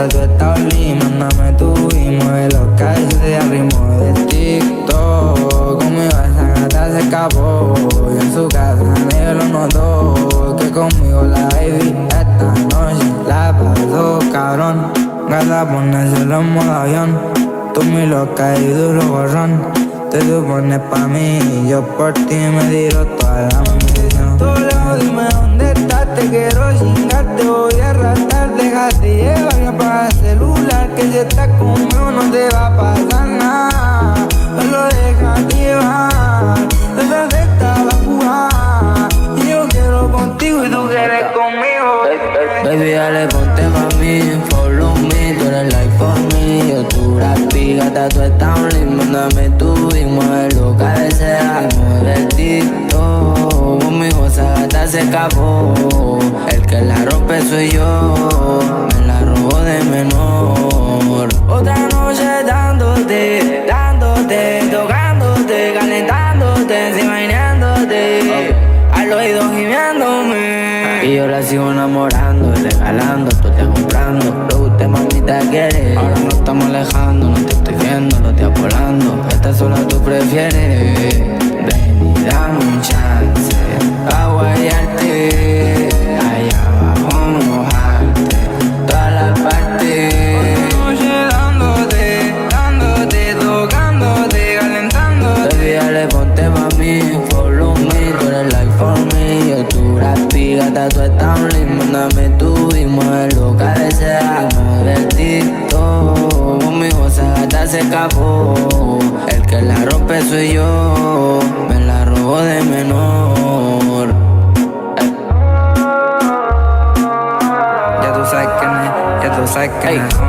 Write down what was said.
tú estás lima, mándame tu y mueve los calles al ritmo de TikTok. Conmigo esa gata se escapó y en su casa nadie lo notó. Que conmigo la baby esta noche la pasó cabrón. Gata ponérselo en modo avión, tú mi loca y duro borrón. Te supones pa' mí y yo por ti me tiro toda la misión. Tú lejos, dime dónde estás, te quiero chingar, te voy a arrastrar. Déjate llevar y apaga el celular, que si estás conmigo no te va a pasar nada. Solo déjate llevar, detrás de esta va a jugar. Y yo quiero contigo y tú quieres conmigo. Baby, dale, ponte pa' mí, follow me, tú eres like for me. Yo tu rapi, gata, tú estás un link, mándame tu y mueve lo que desea. Mueve el TikTok, conmigo esa gata se escapó. El que la rompe soy yo, me la robo de menor. Otra noche dándote, dándote, tocándote, calentándote, encima imaginándote, al oído gimiéndome. Y yo la sigo enamorando y regalando, tú te comprando lo que usted mamita quiere. Ahora nos estamos alejando, no te estoy viendo, no te apolando. Esta sola tú prefieres. Ven y dame un chance a guayarte, allá abajo mojarte, toda la parte. Otra noche dándote, dándote, tocándote, calentándote. Baby, dale, ponte pa' mí, follow me, tú eres like for me. Yo tu rapi, gata, tú estás un link, mándame tu y mueve lo que desea. Mueve el TikTok, conmigo esa gata se escapó. El que la rompe soy yo, me la robo de menor. Ya tú sabes quién es, ya tú sabes quién es.